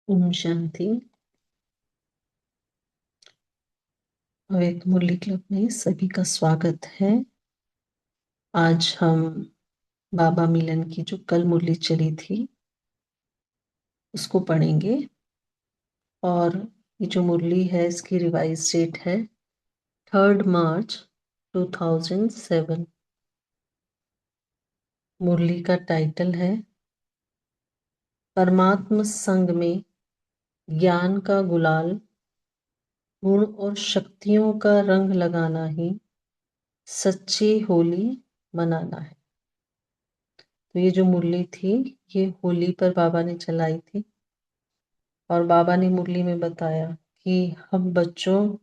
ओम शांति। अवैध मुरली क्लब में सभी का स्वागत है। आज हम बाबा मिलन की जो कल मुरली चली थी उसको पढ़ेंगे और ये जो मुरली है इसकी रिवाइज डेट है 3 मार्च 2007। मुरली का टाइटल है परमात्म संग में ज्ञान का गुलाल, गुण और शक्तियों का रंग लगाना ही सच्ची होली मनाना है। तो ये जो मुरली थी ये होली पर बाबा ने चलाई थी और बाबा ने मुरली में बताया कि हम बच्चों,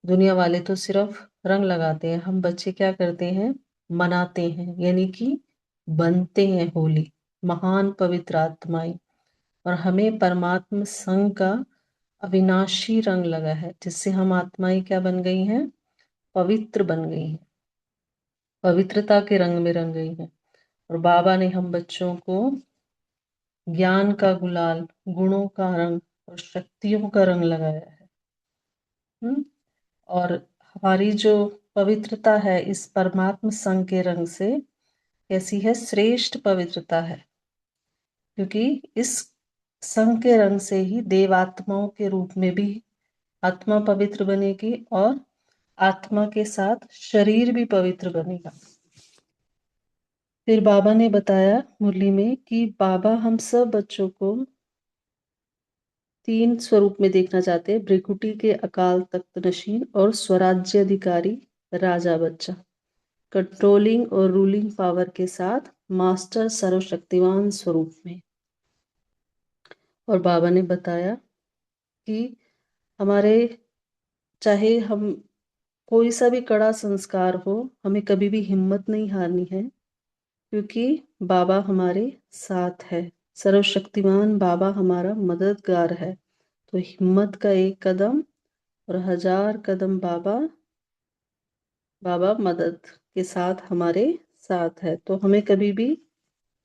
दुनिया वाले तो सिर्फ रंग लगाते हैं, हम बच्चे क्या करते हैं, मनाते हैं, यानी कि बनते हैं होली, महान पवित्र आत्माएं। और हमें परमात्मा संग का अविनाशी रंग लगा है जिससे हम आत्माएं क्या बन गई हैं, पवित्र बन गई हैं, पवित्रता के रंग में रंग गई हैं। और बाबा ने हम बच्चों को ज्ञान का गुलाल, गुणों का रंग और शक्तियों का रंग लगाया है। और हमारी जो पवित्रता है इस परमात्म संग के रंग से कैसी है, श्रेष्ठ पवित्रता है, क्योंकि इस संग के रंग से ही देवात्माओं के रूप में भी आत्मा पवित्र बनेगी और आत्मा के साथ शरीर भी पवित्र बनेगा। फिर बाबा ने बताया मुरली में कि बाबा हम सब बच्चों को 3 स्वरूप में देखना चाहते हैं, भृकुटी के अकाल तख्त नशीन और स्वराज्य अधिकारी राजा बच्चा, कंट्रोलिंग और रूलिंग पावर के साथ मास्टर सर्वशक्तिवान स्वरूप में। और बाबा ने बताया कि हमारे, चाहे हम कोई सा भी कड़ा संस्कार हो, हमें कभी भी हिम्मत नहीं हारनी है, क्योंकि बाबा हमारे साथ है, सर्वशक्तिमान बाबा हमारा मददगार है। तो हिम्मत का एक कदम और 1000 कदम बाबा मदद के साथ हमारे साथ है। तो हमें कभी भी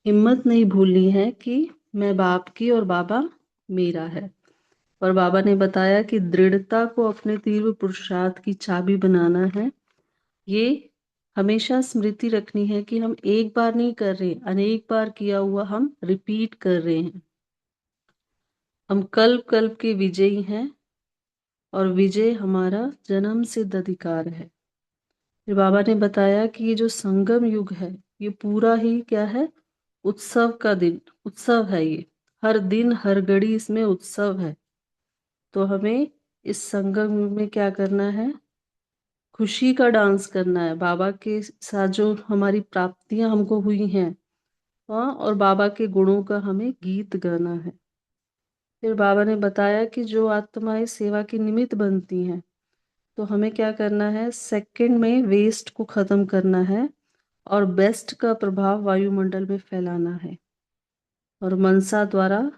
हिम्मत नहीं भूलनी है कि मैं बाप की और बाबा मेरा है। और बाबा ने बताया कि दृढ़ता को अपने तीव्र पुरुषार्थ की चाबी बनाना है। ये हमेशा स्मृति रखनी है कि हम एक बार नहीं कर रहे, अनेक बार किया हुआ हम रिपीट कर रहे हैं। हम कल्प कल्प के विजयी हैं और विजय हमारा जन्म सिद्ध अधिकार है। फिर बाबा ने बताया कि ये जो संगम युग है ये पूरा ही क्या है, उत्सव का दिन, उत्सव है। ये हर दिन हर घड़ी इसमें उत्सव है। तो हमें इस संगम युग में क्या करना है, खुशी का डांस करना है, बाबा के साथ जो हमारी प्राप्तियां हमको हुई हैं, हाँ, और बाबा के गुणों का हमें गीत गाना है। फिर बाबा ने बताया कि जो आत्माएं सेवा की निमित्त बनती हैं, तो हमें क्या करना है, सेकंड में वेस्ट को खत्म करना है और बेस्ट का प्रभाव वायुमंडल में फैलाना है। और मनसा द्वारा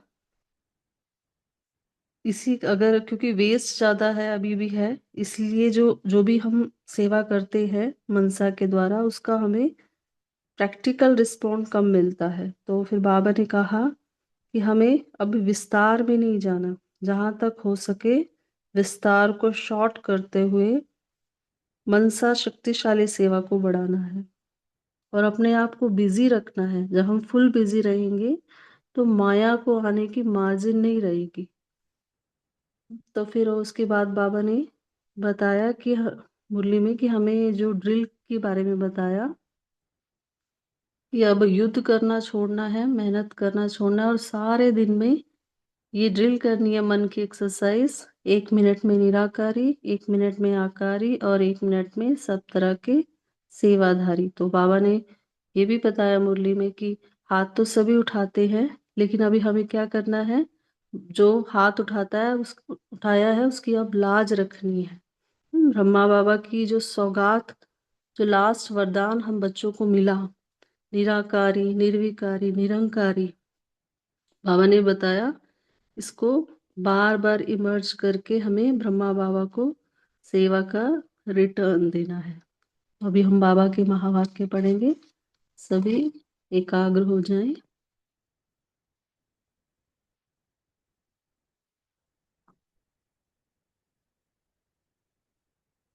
इसी अगर क्योंकि वेस्ट ज्यादा है अभी भी है, इसलिए जो जो भी हम सेवा करते हैं मनसा के द्वारा, उसका हमें प्रैक्टिकल रिस्पॉन्ड कम मिलता है। तो फिर बाबा ने कहा कि हमें अब विस्तार में नहीं जाना, जहां तक हो सके विस्तार को शॉर्ट करते हुए मनसा शक्तिशाली सेवा को बढ़ाना है और अपने आप को बिजी रखना है। जब हम फुल बिजी रहेंगे तो माया को आने की मार्जिन नहीं रहेगी। तो फिर उसके बाद बाबा ने बताया कि मुरली में कि हमें जो ड्रिल के बारे में बताया कि अब युद्ध करना छोड़ना है, मेहनत करना छोड़ना है और सारे दिन में ये ड्रिल करनी है मन की एक्सरसाइज। 1 मिनट में निराकारी, 1 मिनट में आकारी और 1 मिनट में सब तरह के सेवाधारी। तो बाबा ने ये भी बताया मुरली में कि हाथ तो सभी उठाते हैं, लेकिन अभी हमें क्या करना है, जो हाथ उठाता है उठाया है उसकी अब लाज रखनी है। ब्रह्मा बाबा की जो सौगात, जो लास्ट वरदान हम बच्चों को मिला, निराकारी, निर्विकारी, निरंकारी, बाबा ने बताया इसको बार बार इमर्ज करके हमें ब्रह्मा बाबा को सेवा का रिटर्न देना है। अभी हम बाबा के महावाक्य पढ़ेंगे, सभी एकाग्र हो जाएं।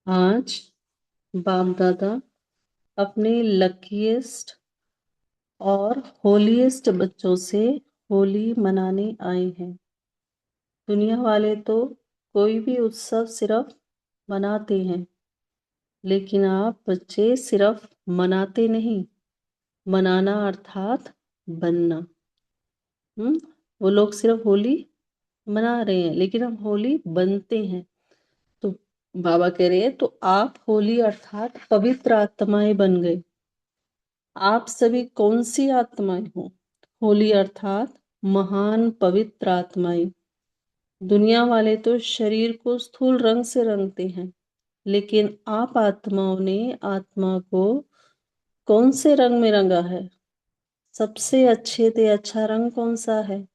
आज बाप दादा अपने लकीएस्ट और होलीएस्ट बच्चों से होली मनाने आए हैं। दुनिया वाले तो कोई भी उत्सव सिर्फ मनाते हैं, लेकिन आप बच्चे सिर्फ मनाते नहीं, मनाना अर्थात बनना। वो लोग सिर्फ होली मना रहे हैं, लेकिन हम होली बनते हैं। तो बाबा कह रहे हैं तो आप होली अर्थात पवित्र आत्माएं बन गए। आप सभी कौन सी आत्माएं हो? होली अर्थात महान पवित्र आत्माएं। दुनिया वाले तो शरीर को स्थूल रंग से रंगते हैं, लेकिन आप आत्माओं ने आत्मा को कौन से रंग में रंगा है? सबसे अच्छे से अच्छा रंग कौन सा है?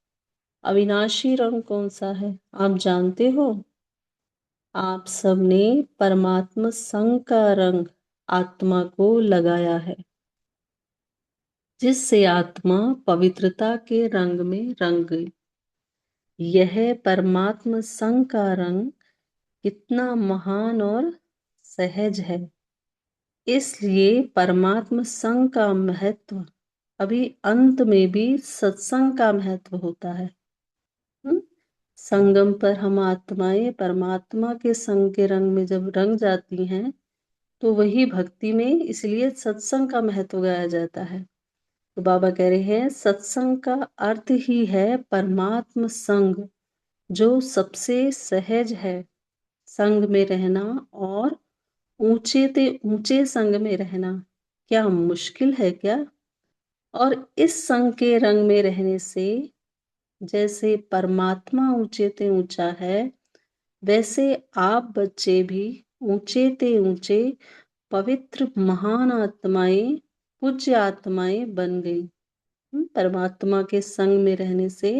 अविनाशी रंग कौन सा है आप जानते हो? आप सबने परमात्मा संग का रंग आत्मा को लगाया है, जिससे आत्मा पवित्रता के रंग में रंग गई। यह परमात्मा संग का रंग कितना महान और सहज है। इसलिए परमात्मा संग का महत्व, अभी अंत में भी सत्संग का महत्व होता है। संगम पर हम आत्माएं परमात्मा के संग के रंग में जब रंग जाती हैं, तो वही भक्ति में, इसलिए सत्संग का महत्व गाया जाता है। तो बाबा कह रहे हैं सत्संग का अर्थ ही है परमात्मा संग, जो सबसे सहज है। संग में रहना और ऊंचे ते ऊंचे संग में रहना क्या मुश्किल है क्या? और इस संग के रंग में रहने से जैसे परमात्मा ऊंचे ते ऊंचा है, वैसे आप बच्चे भी ऊंचे ते ऊंचे पवित्र महान आत्माएं, पूज्य आत्माएं बन गई। परमात्मा के संग में रहने से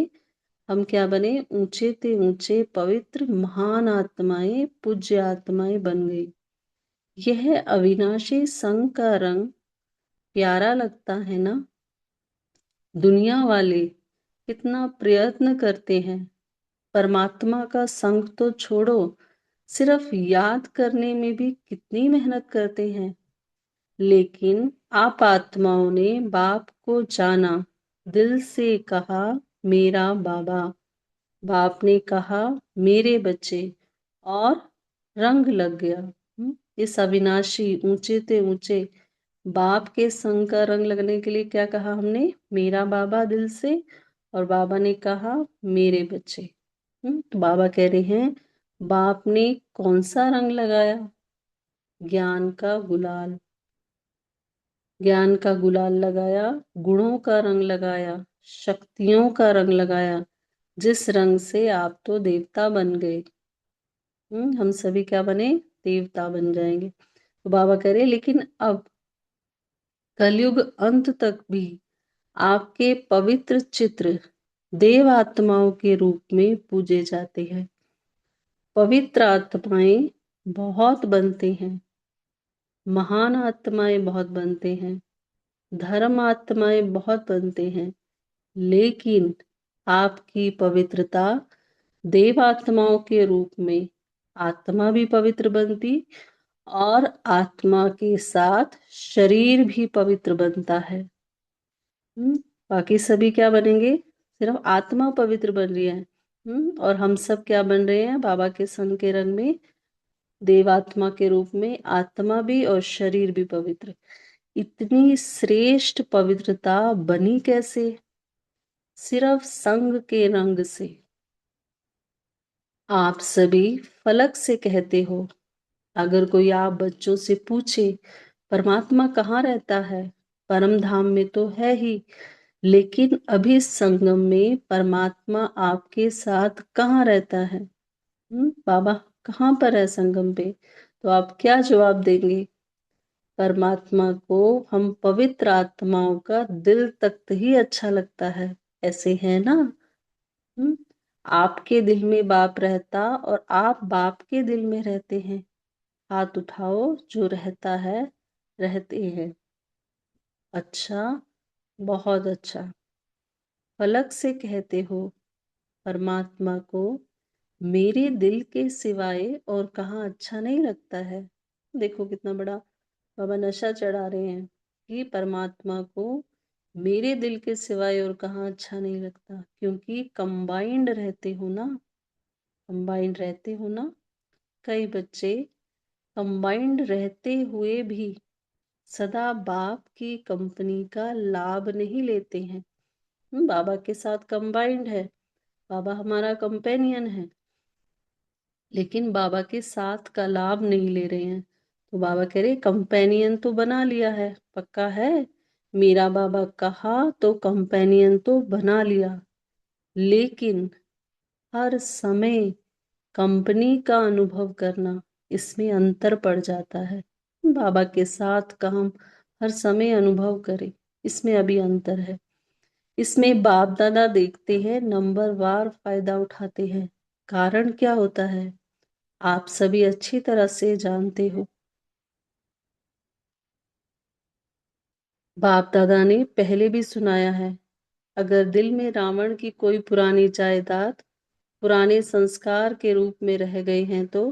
हम क्या बने? ऊंचे ते ऊंचे पवित्र महान आत्माएं, पूज्य आत्माएं बन गई। यह अविनाशी संग का रंग प्यारा लगता है ना? दुनिया वाले कितना प्रयत्न करते हैं, परमात्मा का संग तो छोड़ो, सिर्फ याद करने में भी कितनी मेहनत करते हैं। लेकिन आप आत्माओं ने बाप को जाना, दिल से कहा मेरा बाबा, बाप ने कहा मेरे बच्चे, और रंग लग गया। इस अविनाशी ऊंचे ते ऊंचे बाप के संग का रंग लगने के लिए क्या कहा हमने? मेरा बाबा दिल से, और बाबा ने कहा मेरे बच्चे। तो बाबा कह रहे हैं बाप ने कौन सा रंग लगाया? ज्ञान का गुलाल। ज्ञान का गुलाल लगाया, गुणों का रंग लगाया, शक्तियों का रंग लगाया, जिस रंग से आप तो देवता बन गए। हम सभी क्या बने? देवता बन जाएंगे। तो बाबा कह रहे लेकिन अब कलयुग अंत तक भी आपके पवित्र चित्र देव आत्माओं के रूप में पूजे जाते हैं। पवित्र आत्माएं बहुत बनते हैं, महान आत्माएं बहुत बनते हैं, धर्म आत्माएं बहुत बनते हैं, लेकिन आपकी पवित्रता देव आत्माओं के रूप में आत्मा भी पवित्र बनती और आत्मा के साथ शरीर भी पवित्र बनता है। बाकी सभी क्या बनेंगे? सिर्फ आत्मा पवित्र बन रही है। और हम सब क्या बन रहे हैं? बाबा के संग के रंग में देवात्मा के रूप में आत्मा भी और शरीर भी पवित्र। इतनी श्रेष्ठ पवित्रता बनी कैसे? सिर्फ संग के रंग से। आप सभी फलक से कहते हो। अगर कोई आप बच्चों से पूछे परमात्मा कहाँ रहता है? परम धाम में तो है ही, लेकिन अभी संगम में परमात्मा आपके साथ कहाँ रहता है? बाबा कहाँ पर है संगम पे? तो आप क्या जवाब देंगे? परमात्मा को हम पवित्र आत्माओं का दिल तक ही अच्छा लगता है, ऐसे है ना? हम्म आपके दिल में बाप रहता और आप बाप के दिल में रहते हैं। हाथ उठाओ जो रहता है, रहते हैं। अच्छा, बहुत अच्छा। फलक से कहते हो परमात्मा को मेरे दिल के सिवाय और कहाँ अच्छा नहीं लगता है। देखो कितना बड़ा बाबा नशा चढ़ा रहे हैं कि परमात्मा को मेरे दिल के सिवाय और कहाँ अच्छा नहीं लगता, क्योंकि कंबाइंड रहते हो ना। कंबाइंड रहते हो ना। कई बच्चे कंबाइंड रहते हुए भी सदा बाप की कंपनी का लाभ नहीं लेते हैं। बाबा के साथ कंबाइंड है, बाबा हमारा कंपेनियन है, लेकिन बाबा के साथ का लाभ नहीं ले रहे हैं। तो बाबा कह रहे कंपेनियन तो बना लिया है, पक्का है। मेरा बाबा कहा तो कंपेनियन तो बना लिया, लेकिन हर समय कंपनी का अनुभव करना, इसमें अंतर पड़ जाता है। बाबा के साथ का हम हर समय अनुभव करें, इसमें अभी अंतर है। इसमें बाप दादा देखते हैं, नंबर वार फायदा उठाते हैं। कारण क्या होता है आप सभी अच्छी तरह से जानते हो। बाप दादा ने पहले भी सुनाया है, अगर दिल में रावण की कोई पुरानी जायदाद पुराने संस्कार के रूप में रह गए हैं तो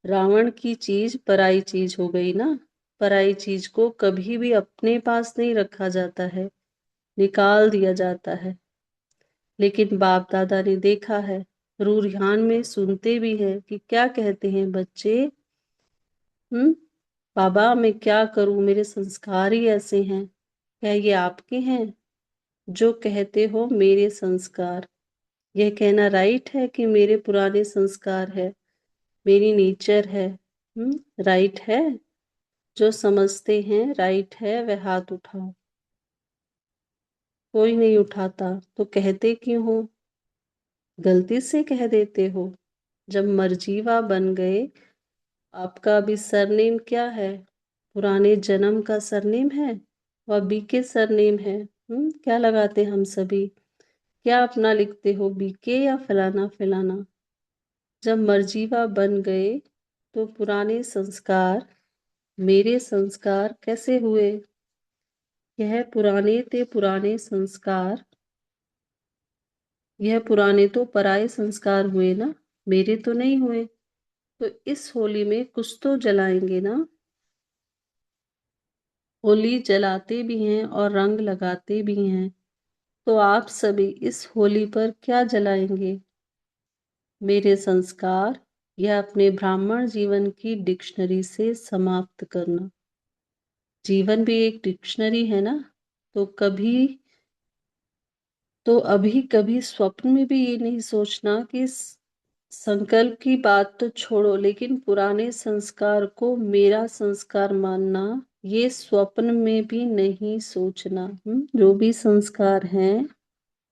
रावण की चीज पराई चीज हो गई ना। पराई चीज को कभी भी अपने पास नहीं रखा जाता है, निकाल दिया जाता है। लेकिन बाप दादा ने देखा है, रूरहान में सुनते भी हैं कि क्या कहते हैं बच्चे। बाबा मैं क्या करूं, मेरे संस्कार ही ऐसे हैं। क्या ये आपके हैं जो कहते हो मेरे संस्कार? यह कहना राइट है कि मेरे पुराने संस्कार है, मेरी नेचर है? राइट है? जो समझते हैं राइट है वह हाथ उठाओ। कोई नहीं उठाता तो कहते क्यों हो? गलती से कह देते हो। जब मर्जीवा बन गए, आपका अभी सरनेम क्या है? पुराने जन्म का सरनेम है वह बीके सरनेम है। क्या लगाते हम सभी? क्या अपना लिखते हो, बीके या फलाना फलाना? जब मर्जीवा बन गए तो पुराने संस्कार मेरे संस्कार कैसे हुए? यह पुराने थे पुराने संस्कार, यह पुराने तो पराये संस्कार हुए ना, मेरे तो नहीं हुए। तो इस होली में कुछ तो जलाएंगे ना। होली जलाते भी हैं और रंग लगाते भी हैं, तो आप सभी इस होली पर क्या जलाएंगे? मेरे संस्कार यह अपने ब्राह्मण जीवन की डिक्शनरी से समाप्त करना। जीवन भी एक डिक्शनरी है ना। तो कभी तो अभी कभी स्वप्न में भी ये नहीं सोचना कि संकल्प की बात तो छोड़ो, लेकिन पुराने संस्कार को मेरा संस्कार मानना, ये स्वप्न में भी नहीं सोचना। जो भी संस्कार हैं,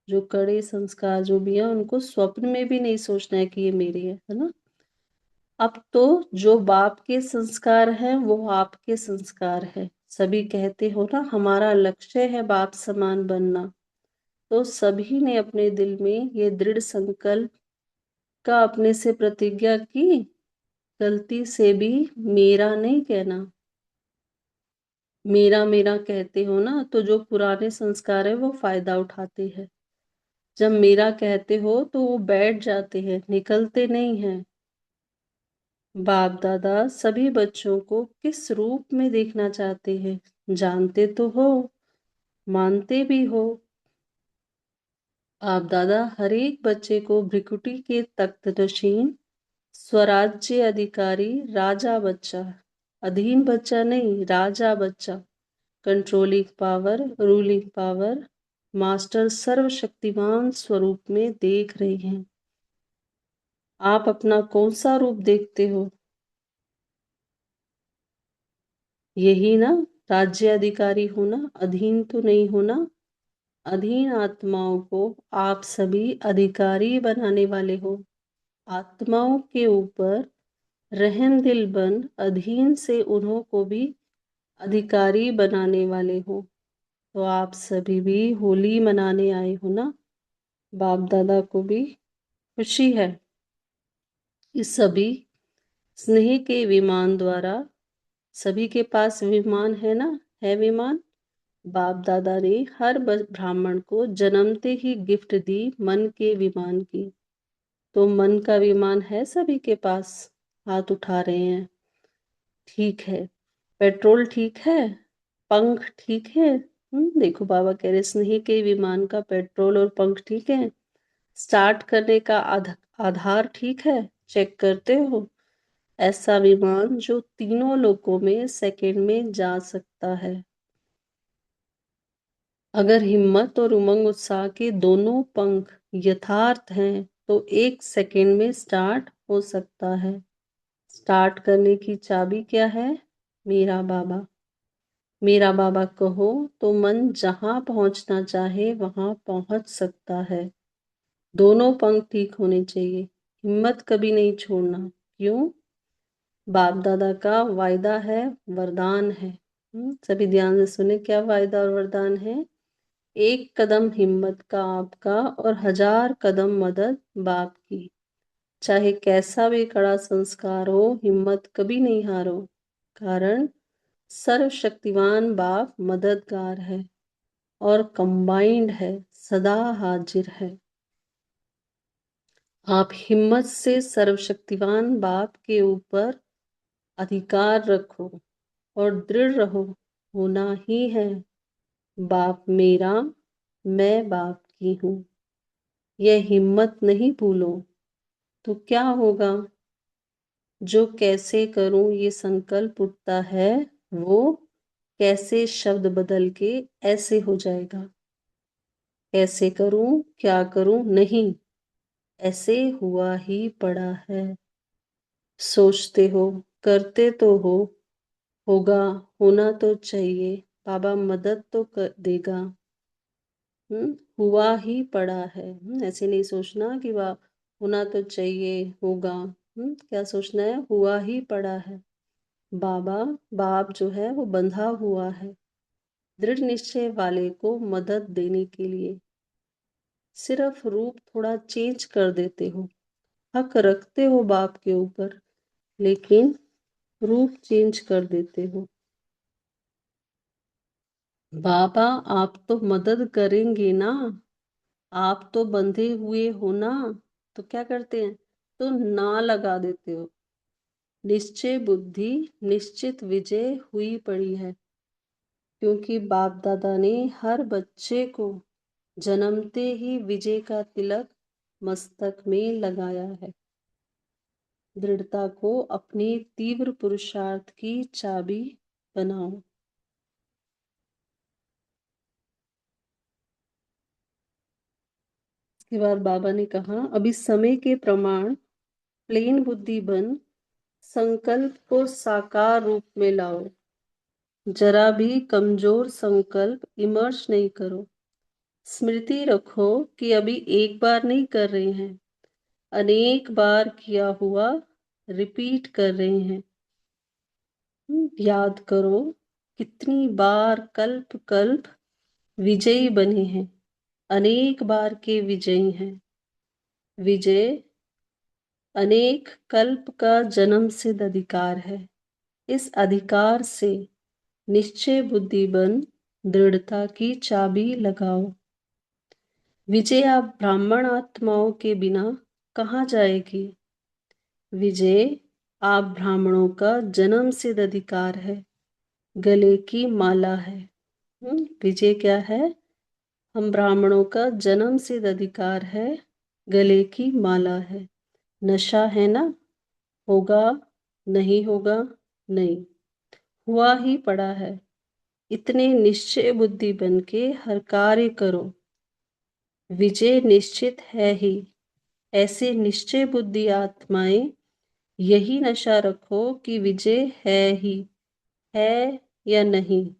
जो कड़े संस्कार जो भी हैं, उनको स्वप्न में भी नहीं सोचना है कि ये मेरे है ना? अब तो जो बाप के संस्कार हैं वो आपके संस्कार है। सभी कहते हो ना, हमारा लक्ष्य है बाप समान बनना। तो सभी ने अपने दिल में ये दृढ़ संकल्प का अपने से प्रतिज्ञा की, गलती से भी मेरा नहीं कहना। मेरा मेरा कहते हो ना, तो जो पुराने संस्कार है वो फायदा उठाते हैं। जब मेरा कहते हो तो वो बैठ जाते हैं, निकलते नहीं हैं। बाप दादा सभी बच्चों को किस रूप में देखना चाहते हैं, जानते तो हो, मानते भी हो। आप दादा हर एक बच्चे को भ्रिकुटी के तख्त नशीन, स्वराज्य अधिकारी, राजा बच्चा, अधीन बच्चा नहीं, राजा बच्चा, controlling power, ruling power, master सर्वशक्तिमान स्वरूप में देख रहे हैं। आप अपना कौन सा रूप देखते हो? यही ना, राज्य अधिकारी होना, अधीन तो नहीं होना। अधीन आत्माओं को आप सभी अधिकारी बनाने वाले हो। आत्माओं के ऊपर रहम दिल बन अधीन से उन्हों को भी अधिकारी बनाने वाले हो। तो आप सभी भी होली मनाने आए हो ना? बाप दादा को भी खुशी है इस सभी स्नेह के विमान द्वारा। सभी के पास विमान है ना, है विमान। बाप दादा ने हर ब्राह्मण को जन्मते ही गिफ्ट दी मन के विमान की। तो मन का विमान है सभी के पास? हाथ उठा रहे हैं। ठीक है। पेट्रोल ठीक है, पंख ठीक है। देखो बाबा कह रहे स्नेह के विमान का पेट्रोल और पंख ठीक है। स्टार्ट करने का आधार ठीक है, चेक करते हो। ऐसा विमान जो तीनों लोकों में सेकंड में जा सकता है। अगर हिम्मत और उमंग उत्साह के दोनों पंख यथार्थ हैं तो 1 सेकंड में स्टार्ट हो सकता है। स्टार्ट करने की चाबी क्या है? मेरा बाबा। मेरा बाबा कहो तो मन जहां पहुंचना चाहे वहां पहुंच सकता है। दोनों पंख ठीक होने चाहिए, हिम्मत कभी नहीं छोड़ना। क्यों? बाप दादा का वायदा है, वरदान है। सभी ध्यान से सुने, क्या वायदा और वरदान है? 1 कदम हिम्मत का आपका और 1000 कदम मदद बाप की। चाहे कैसा भी कड़ा संस्कार हो, हिम्मत कभी नहीं हारो। कारण सर्वशक्तिवान बाप मददगार है और कंबाइंड है, सदा हाजिर है। आप हिम्मत से सर्वशक्तिवान बाप के ऊपर अधिकार रखो और दृढ़ रहो। होना ही है। बाप मेरा, मैं बाप की हूँ। यह हिम्मत नहीं भूलो। तो क्या होगा? जो कैसे करूं ये संकल्प उठता है, वो कैसे शब्द बदल के ऐसे हो जाएगा। कैसे करूं, क्या करूं नहीं, ऐसे हुआ ही पड़ा है। सोचते हो, करते तो हो, होगा, होना तो चाहिए, बाबा मदद तो कर देगा। हुआ ही पड़ा है। ऐसे नहीं सोचना कि वाह होना तो चाहिए, होगा। क्या सोचना है? हुआ ही पड़ा है। बाबा बाप जो है वो बंधा हुआ है दृढ़ निश्चय वाले को मदद देने के लिए। सिर्फ रूप थोड़ा चेंज कर देते हो। हक रखते हो बाप के ऊपर, लेकिन रूप चेंज कर देते हो। बाबा आप तो मदद करेंगे ना, आप तो बंधे हुए हो ना। तो क्या करते हैं? तो ना लगा देते हो। निश्चय बुद्धि, निश्चित विजय हुई पड़ी है। क्योंकि बाप दादा ने हर बच्चे को जन्मते ही विजय का तिलक मस्तक में लगाया है। दृढ़ता को अपने तीव्र पुरुषार्थ की चाबी बनाओ। इसके बाद बाबा ने कहा, अब इस समय के प्रमाण प्लेन बुद्धि बन, संकल्प को साकार रूप में लाओ। जरा भी कमजोर संकल्प इमर्ज नहीं करो। स्मृति रखो कि अभी एक बार नहीं कर रहे हैं, अनेक बार किया हुआ रिपीट कर रहे हैं। याद करो कितनी बार कल्प कल्प विजयी बने हैं, अनेक बार के विजयी हैं। विजय अनेक कल्प का जन्म सिद्ध अधिकार है। इस अधिकार से निश्चय बुद्धि बन दृढ़ता की चाबी लगाओ। विजय आप ब्राह्मण आत्माओं के बिना कहाँ जाएगी? विजय आप ब्राह्मणों का जन्म सिद्ध अधिकार है, गले की माला है। विजय क्या है? हम ब्राह्मणों का जन्म सिद्ध अधिकार है, गले की माला है। नशा है ना? होगा? नहीं होगा? नहीं, हुआ ही पड़ा है। इतने निश्चय बुद्धि बन के हर कार्य करो, विजय निश्चित है ही। ऐसे निश्चय बुद्धि आत्माएं यही नशा रखो कि विजय है ही, है या नहीं,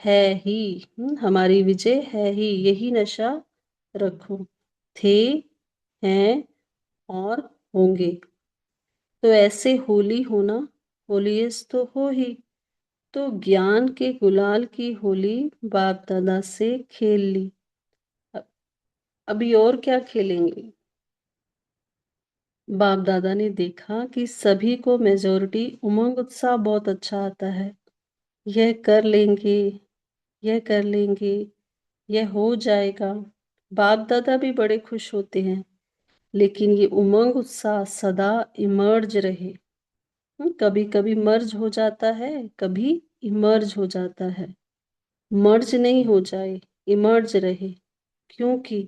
है ही। हमारी विजय है ही, यही नशा रखो। थे, हैं और होंगे। तो ऐसे होली होना, होलीएस्ट तो हो ही। तो ज्ञान के गुलाल की होली बाप दादा से खेल ली। अभी और क्या खेलेंगे? बाप दादा ने देखा कि सभी को मेजोरिटी उमंग उत्साह बहुत अच्छा आता है। यह कर लेंगे, यह कर लेंगे, यह हो जाएगा। बाप दादा भी बड़े खुश होते हैं, लेकिन ये उमंग उत्साह सदा इमर्ज रहे। कभी कभी मर्ज हो जाता है, कभी इमर्ज हो जाता है। मर्ज नहीं हो जाए, इमर्ज रहे, क्योंकि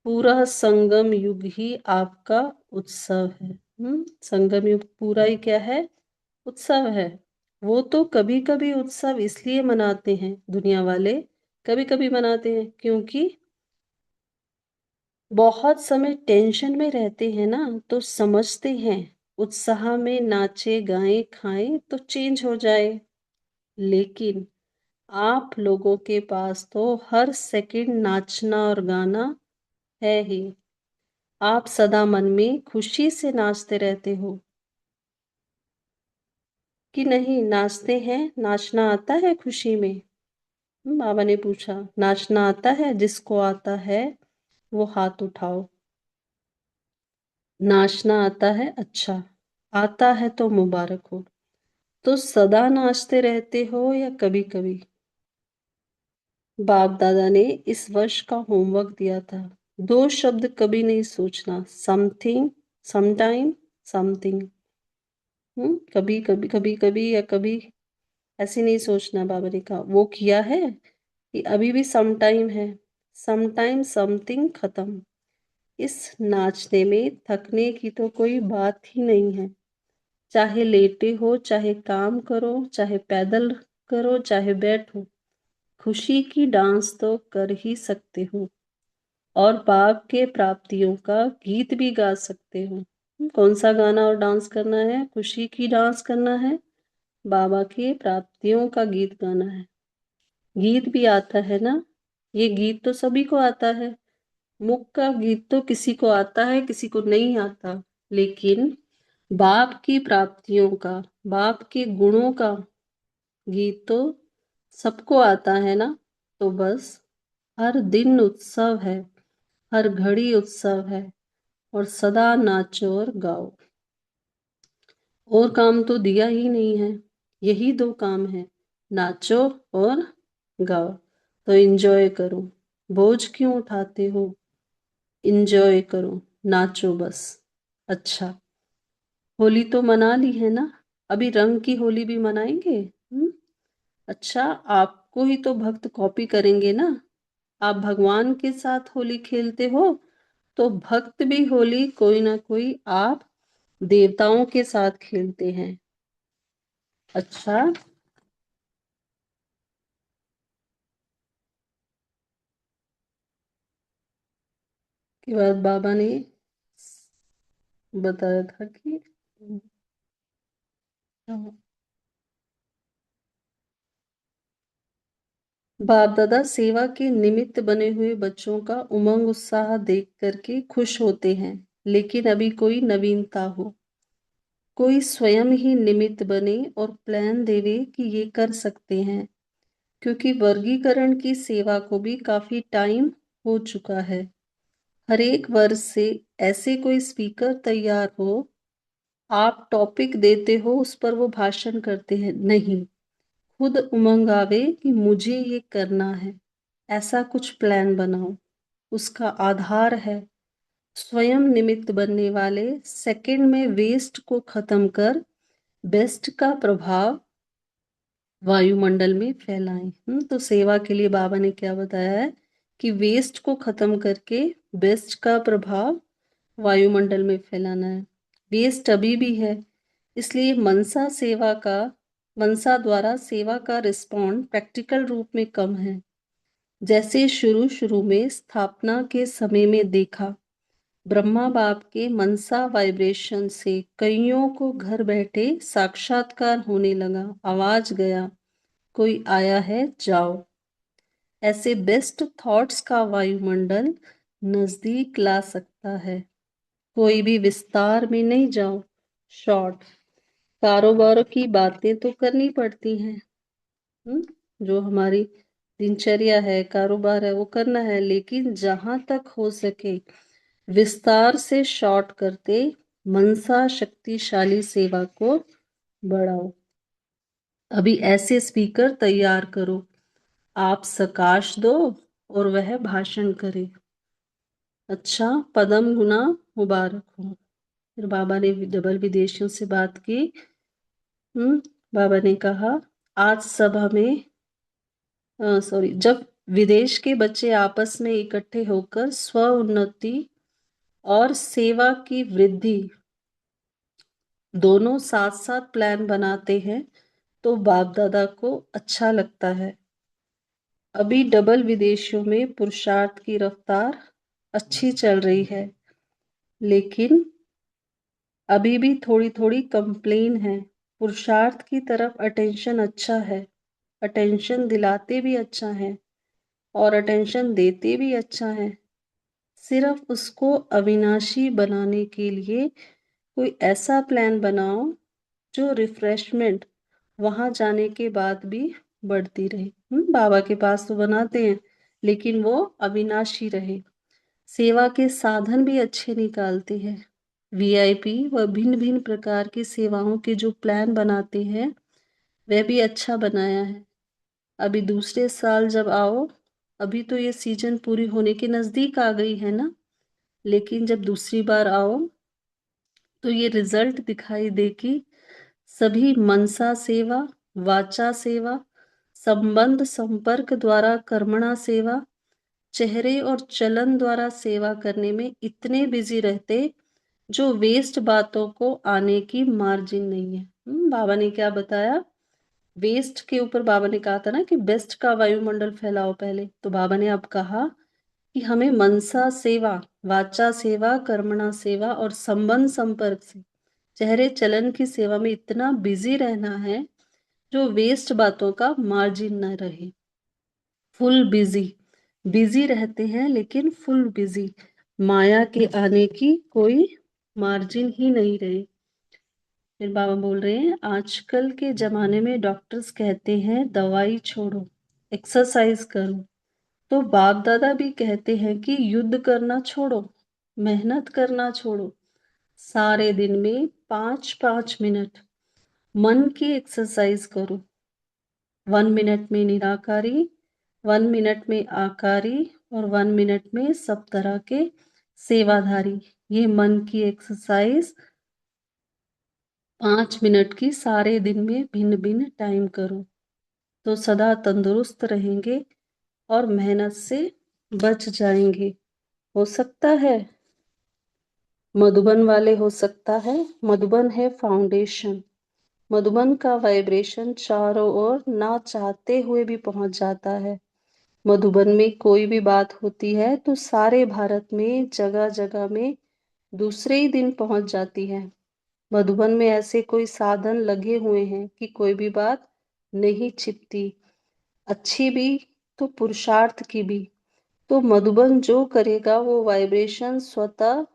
पूरा संगम युग ही आपका उत्सव है। संगम युग पूरा ही क्या है? उत्सव है। वो तो कभी कभी उत्सव इसलिए मनाते हैं दुनिया वाले, कभी कभी मनाते हैं क्योंकि बहुत समय टेंशन में रहते हैं ना, तो समझते हैं उत्साह में नाचे गाएं खाएं तो चेंज हो जाए। लेकिन आप लोगों के पास तो हर सेकंड नाचना और गाना है ही। आप सदा मन में खुशी से नाचते रहते हो कि नहीं? नाचते हैं? नाचना आता है खुशी में? बाबा ने पूछा, नाचना आता है? जिसको आता है वो हाथ उठाओ। नाचना आता है? अच्छा, आता है तो मुबारक हो। तो सदा नाचते रहते हो या कभी कभी? बाप दादा ने इस वर्ष का होमवर्क दिया था, दो शब्द कभी नहीं सोचना, समथिंग, समटाइम, समथिंग। कभी कभी, कभी कभी या कभी, ऐसे नहीं सोचना। बाबा ने कहा वो किया है कि अभी भी समटाइम है, समटाइम समथिंग खत्म। इस नाचने में थकने की तो कोई बात ही नहीं है। चाहे लेटे हो, चाहे काम करो, चाहे पैदल करो, चाहे बैठो, खुशी की डांस तो कर ही सकते हो। और पाप के प्राप्तियों का गीत भी गा सकते हो। कौन सा गाना और डांस करना है? खुशी की डांस करना है, बाबा की प्राप्तियों का गीत गाना है। गीत भी आता है ना? ये गीत तो सभी को आता है। मुख का गीत तो किसी को आता है, किसी को नहीं आता। लेकिन बाप की प्राप्तियों का, बाप के गुणों का गीत तो सबको आता है ना। तो बस हर दिन उत्सव है, हर घड़ी उत्सव है, और सदा नाचो और गाओ। और काम तो दिया ही नहीं है, यही दो काम है, नाचो और गाओ। तो इंजॉय करो, बोझ क्यों उठाते हो? इंजॉय करो, नाचो बस। अच्छा, होली तो मना ली है ना, अभी रंग की होली भी मनाएंगे। अच्छा, आपको ही तो भक्त कॉपी करेंगे ना। आप भगवान के साथ होली खेलते हो, तो भक्त भी होली कोई ना कोई आप देवताओं के साथ खेलते हैं। अच्छा, के बाद बाबा ने बताया था कि बाप दादा सेवा के निमित्त बने हुए बच्चों का उमंग उत्साह देख करके खुश होते हैं, लेकिन अभी कोई नवीनता हो, कोई स्वयं ही निमित्त बने और प्लान देवे कि ये कर सकते हैं, क्योंकि वर्गीकरण की सेवा को भी काफी टाइम हो चुका है। हर एक वर्ष से ऐसे कोई स्पीकर तैयार हो, आप टॉपिक देते हो, उस पर वो भाषण करते हैं, नहीं, खुद उमंग आवे कि मुझे ये करना है, ऐसा कुछ प्लान बनाओ। उसका आधार है स्वयं निमित्त बनने वाले सेकंड में वेस्ट को खत्म कर बेस्ट का प्रभाव वायुमंडल में फैलाएं। तो सेवा के लिए बाबा ने क्या बताया है कि वेस्ट को खत्म करके बेस्ट का प्रभाव वायुमंडल में फैलाना है। वेस्ट अभी भी है, इसलिए मनसा द्वारा सेवा का रिस्पॉन्ड प्रैक्टिकल रूप में कम है। जैसे शुरू शुरू में स्थापना के समय में देखा, ब्रह्मा बाप के मनसा वाइब्रेशन से कईयों को घर बैठे साक्षात्कार होने लगा, आवाज गया, कोई आया है, जाओ। ऐसे बेस्ट थॉट्स का वायुमंडल नजदीक ला सकता है। कोई भी विस्तार में नहीं जाओ, शॉर्ट कारोबार की बातें तो करनी पड़ती हैं। जो हमारी दिनचर्या है, कारोबार है, वो करना है, लेकिन जहां तक हो सके विस्तार से शॉर्ट करते मनसा शक्तिशाली सेवा को बढ़ाओ। अभी ऐसे स्पीकर तैयार करो, आप सकाश दो और वह भाषण करे। अच्छा, पदम गुना मुबारक हो। फिर बाबा ने डबल विदेशियों से बात की। बाबा ने कहा, आज सभा में जब विदेश के बच्चे आपस में इकट्ठे होकर स्व उन्नति और सेवा की वृद्धि दोनों साथ साथ प्लान बनाते हैं तो बाप दादा को अच्छा लगता है। अभी डबल विदेशियों में पुरुषार्थ की रफ्तार अच्छी चल रही है, लेकिन अभी भी थोड़ी थोड़ी कंप्लेन है। पुरुषार्थ की तरफ अटेंशन अच्छा है, अटेंशन दिलाते भी अच्छा है और अटेंशन देते भी अच्छा है। सिर्फ उसको अविनाशी बनाने के लिए कोई ऐसा प्लान बनाओ जो रिफ्रेशमेंट वहां जाने के बाद भी बढ़ती रहे। बाबा के पास तो बनाते हैं, लेकिन वो अविनाशी रहे। सेवा के साधन भी अच्छे निकालते हैं। वीआईपी व भिन्न भिन्न प्रकार की सेवाओं के जो प्लान बनाते हैं वह भी अच्छा बनाया है। अभी दूसरे साल जब आओ, अभी तो ये सीजन पूरी होने के नजदीक आ गई है ना, लेकिन जब दूसरी बार आओ तो ये रिजल्ट दिखाई दे कि सभी मनसा सेवा, वाचा सेवा, संबंध संपर्क द्वारा कर्मणा सेवा, चेहरे और चलन द्वारा सेवा करने में इतने बिजी रहते जो वेस्ट बातों को आने की मार्जिन नहीं है। बाबा ने क्या बताया, वेस्ट के ऊपर बाबा ने कहा था ना कि बेस्ट का वायुमंडल फैलाओ पहले, तो बाबा ने अब कहा कि हमें मनसा सेवा, वाचा सेवा, कर्मणा सेवा और संबंध संपर्क से चेहरे चलन की सेवा में इतना बिजी रहना है जो वेस्ट बातों का मार्जिन न रहे। फुल बिजी, बिजी रहते हैं लेकिन फुल बिजी, माया के आने की कोई मार्जिन ही नहीं रहे। फिर बाबा बोल रहे हैं, आजकल के जमाने में डॉक्टर्स कहते हैं दवाई छोड़ो, एक्सरसाइज करो, तो बाप दादा भी कहते हैं कि युद्ध करना छोड़ो, मेहनत करना छोड़ो, सारे दिन में 5-5 मिनट मन की एक्सरसाइज करो। 1 मिनट में निराकारी, 1 मिनट में आकारी और 1 मिनट में सब तरह के सेवाधारी। ये मन की एक्सरसाइज 5 मिनट की सारे दिन में भिन्न भिन्न टाइम करो, तो सदा तंदुरुस्त रहेंगे और मेहनत से बच जाएंगे। हो सकता है मधुबन वाले, हो सकता है मधुबन है फाउंडेशन। मधुबन का वाइब्रेशन चारों ओर ना चाहते हुए भी पहुंच जाता है। मधुबन में कोई भी बात होती है तो सारे भारत में जगह जगह में दूसरे ही दिन पहुंच जाती है। मधुबन में ऐसे कोई साधन लगे हुए हैं कि कोई भी बात नहीं छिपती, अच्छी भी तो पुरुषार्थ की भी। तो मधुबन जो करेगा वो वाइब्रेशन स्वतः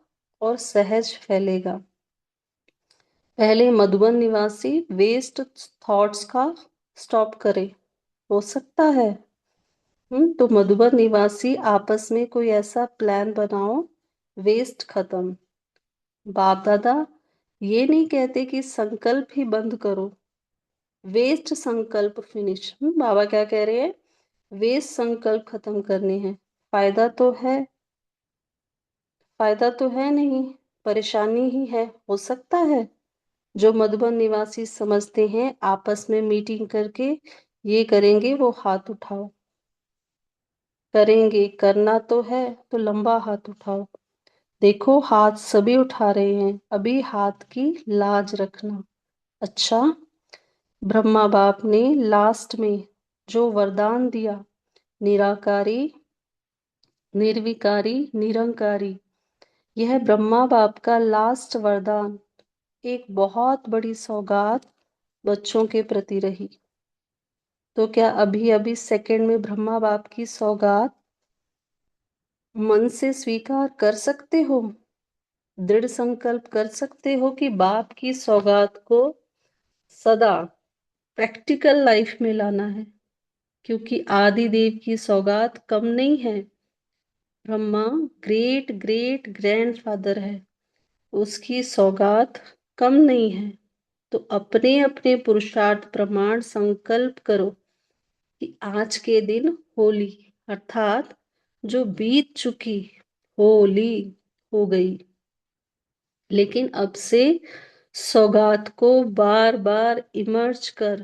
और सहज फैलेगा। पहले मधुबन निवासी वेस्ट थॉट्स का स्टॉप करे, हो सकता है। तो मधुबन निवासी आपस में कोई ऐसा प्लान बनाओ, वेस्ट खत्म। बाप दादा ये नहीं कहते कि संकल्प ही बंद करो, वेस्ट संकल्प फिनिश। बाबा क्या कह रहे हैं? वेस्ट संकल्प खत्म करने हैं। फायदा तो है, फायदा तो है नहीं, परेशानी ही है, हो सकता है। जो मधुबन निवासी समझते हैं आपस में मीटिंग करके ये करेंगे, वो हाथ उठाओ। करेंगे, करना तो है तो लंबा हाथ उठाओ। देखो हाथ सभी उठा रहे हैं, अभी हाथ की लाज रखना। अच्छा, ब्रह्मा बाप ने लास्ट में जो वरदान दिया, निराकारी, निर्विकारी, निरंकारी, यह ब्रह्मा बाप का लास्ट वरदान एक बहुत बड़ी सौगात बच्चों के प्रति रही। तो क्या अभी अभी सेकंड में ब्रह्मा बाप की सौगात मन से स्वीकार कर सकते हो? दृढ़ संकल्प कर सकते हो कि बाप की सौगात को सदा प्रैक्टिकल लाइफ में लाना है? क्योंकि आदि देव की सौगात कम नहीं है। ब्रह्मा ग्रेट ग्रेट ग्रैंडफादर है, उसकी सौगात कम नहीं है। तो अपने अपने पुरुषार्थ प्रमाण संकल्प करो कि आज के दिन होली, अर्थात जो बीत चुकी होली हो गई, लेकिन अब से सौगात को बार बार इमर्ज कर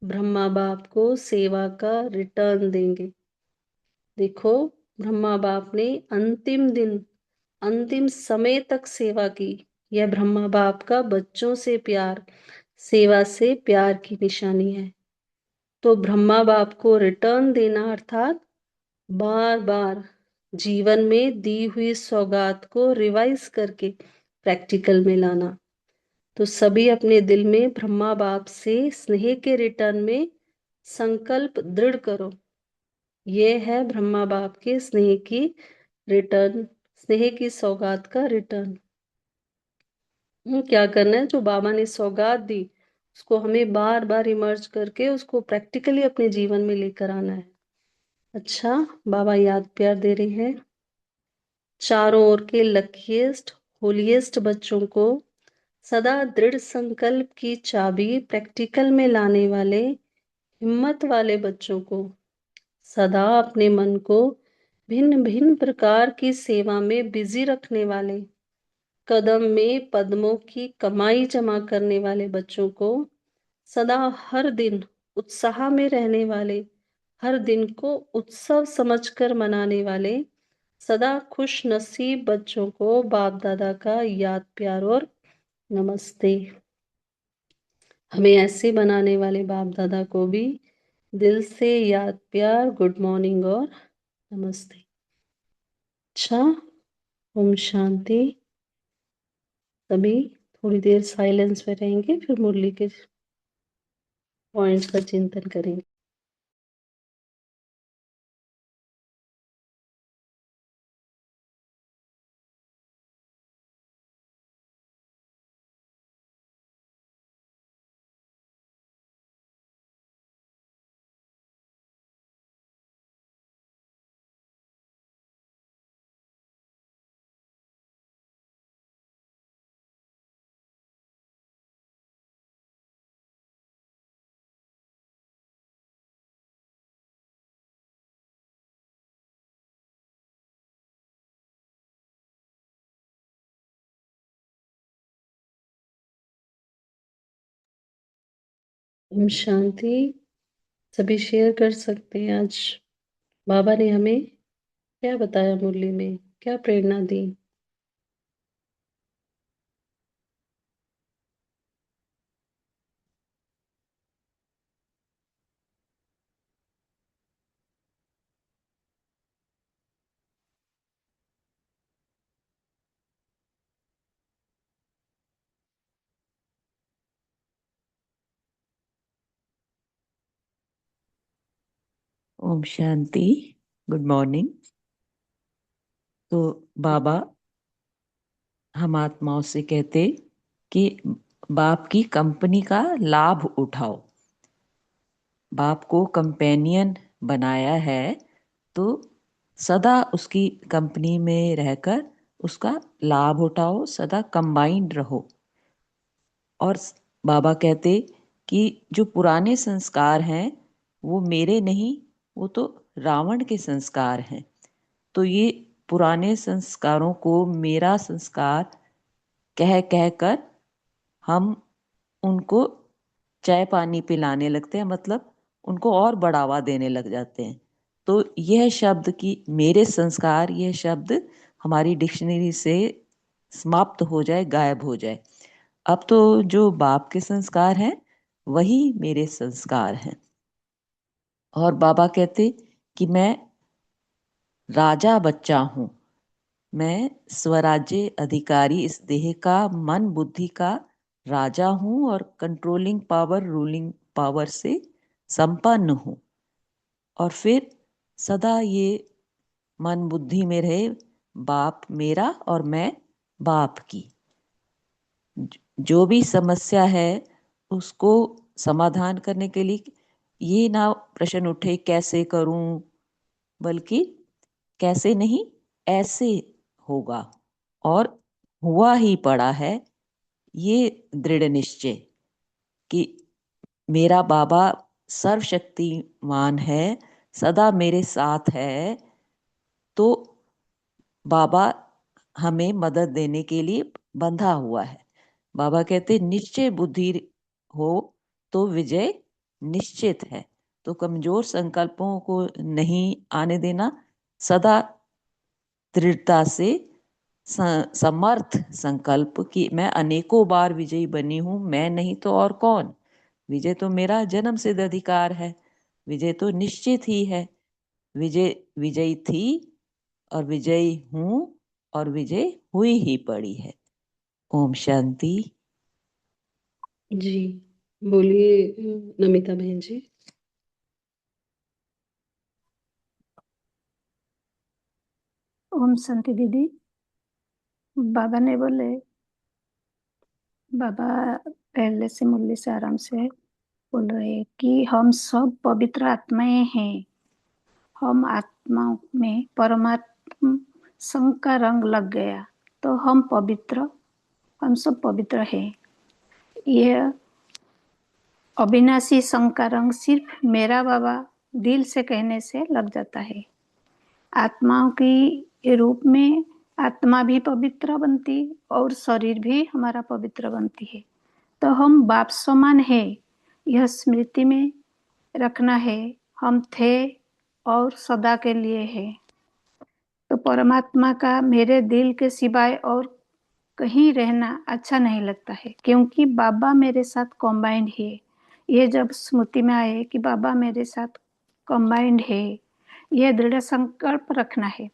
ब्रह्मा बाप को सेवा का रिटर्न देंगे। देखो, ब्रह्मा बाप ने अंतिम दिन, अंतिम समय तक सेवा की। यह ब्रह्मा बाप का बच्चों से प्यार, सेवा से प्यार की निशानी है। तो ब्रह्मा बाप को रिटर्न देना अर्थात बार बार जीवन में दी हुई सौगात को रिवाइज करके प्रैक्टिकल में लाना। तो सभी अपने दिल में ब्रह्मा बाप से स्नेह के रिटर्न में संकल्प दृढ़ करो। यह है ब्रह्मा बाप के स्नेह की रिटर्न, स्नेह की सौगात का रिटर्न। क्या करना है? जो बाबा ने सौगात दी उसको हमें बार बार इमर्ज करके उसको प्रैक्टिकली अपने जीवन में लेकर आना है। अच्छा, बाबा याद प्यार दे रहे हैं। चारों ओर के लकीएस्ट होलीएस्ट बच्चों को सदा दृढ़ संकल्प की चाबी प्रैक्टिकल में लाने वाले हिम्मत वाले बच्चों को, सदा अपने मन को भिन्न भिन्न प्रकार की सेवा में बिजी रखने वाले, कदम में पद्मों की कमाई जमा करने वाले बच्चों को, सदा हर दिन उत्साह में रहने वाले, हर दिन को उत्सव समझकर मनाने वाले, सदा खुश नसीब बच्चों को बाप दादा का याद प्यार और नमस्ते। हमें ऐसे बनाने वाले बाप दादा को भी दिल से याद प्यार, गुड मॉर्निंग और नमस्ते। अच्छा, ओम शांति। सभी थोड़ी देर साइलेंस में रहेंगे, फिर मुरली के पॉइंट्स का चिंतन करेंगे। ओम शांति। सभी शेयर कर सकते हैं आज बाबा ने हमें क्या बताया, मुरली में क्या प्रेरणा दी। ओम शांति। Good morning. तो बाबा हम आत्माओं से कहते कि बाप की कंपनी का लाभ उठाओ। बाप को कंपेनियन बनाया है तो सदा उसकी कंपनी में रहकर उसका लाभ उठाओ, सदा कंबाइंड रहो। और बाबा कहते कि जो पुराने संस्कार हैं वो मेरे नहीं, वो तो रावण के संस्कार हैं। तो ये पुराने संस्कारों को मेरा संस्कार कह कह कर हम उनको चाय पानी पिलाने लगते हैं, मतलब उनको और बढ़ावा देने लग जाते हैं। तो यह शब्द कि मेरे संस्कार, यह शब्द हमारी डिक्शनरी से समाप्त हो जाए, गायब हो जाए। अब तो जो बाप के संस्कार हैं वही मेरे संस्कार हैं। और बाबा कहते कि मैं राजा बच्चा हूँ, मैं स्वराज्य अधिकारी, इस देह का, मन बुद्धि का राजा हूँ और कंट्रोलिंग पावर, रूलिंग पावर से संपन्न हूँ। और फिर सदा ये मन बुद्धि में रहे, बाप मेरा और मैं बाप की। जो भी समस्या है उसको समाधान करने के लिए ये ना प्रश्न उठे कैसे करूं, बल्कि कैसे नहीं, ऐसे होगा। और हुआ ही पड़ा है ये दृढ़ निश्चय कि मेरा बाबा सर्वशक्तिमान है, सदा मेरे साथ है। तो बाबा हमें मदद देने के लिए बंधा हुआ है। बाबा कहते निश्चय बुद्धि हो तो विजय निश्चित है। तो कमजोर संकल्पों को नहीं आने देना, सदा दृढ़ता से समर्थ संकल्प कि मैं अनेकों बार विजयी बनी हूं, मैं नहीं तो और कौन। विजय तो मेरा जन्म सिद्ध अधिकार है, विजय तो निश्चित ही है। विजय विजयी थी और विजयी हूं और विजय हुई ही पड़ी है। ओम शांति। जी बोलिए नमिता बहन जी। ओम शांति दीदी। बाबा ने बोले, बाबा पहले से मुरली से आराम से बोल रहे कि हम सब पवित्र आत्माएं हैं। हम आत्माओं में परमात्मा संग का रंग लग गया तो हम पवित्र, हम सब पवित्र हैं। यह अविनाशी संग का रंग सिर्फ मेरा बाबा दिल से कहने से लग जाता है। आत्माओं की रूप में आत्मा भी पवित्र बनती और शरीर भी हमारा पवित्र बनती है। तो हम बाप समान है, यह स्मृति में रखना है। हम थे और सदा के लिए है। तो परमात्मा का मेरे दिल के सिवाय और कहीं रहना अच्छा नहीं लगता है, क्योंकि बाबा मेरे साथ कॉम्बाइंड है। ये जब स्मृति में आए कि बाबा मेरे साथ कॉम्बाइंड है, यह दृढ़ संकल्प रखना है।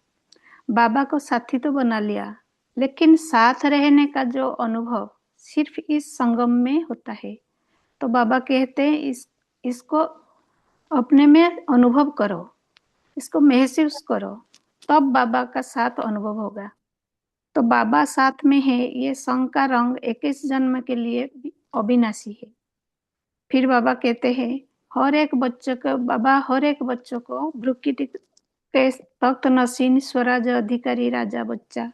बाबा को साथी तो बना लिया, लेकिन साथ रहने का जो अनुभव सिर्फ इस संगम में होता है। तो बाबा कहते हैं इसको अपने में अनुभव करो, इसको महसूस करो, तब बाबा का साथ अनुभव होगा। तो बाबा साथ में है, ये संग का रंग 21 जन्म के लिए अविनाशी है। फिर बाबा कहते हैं हर एक बच्चे को, बाबा हर एक बच्चों को ब्रुकिट के तख्त नसीन स्वराज अधिकारी राजा बच्चा,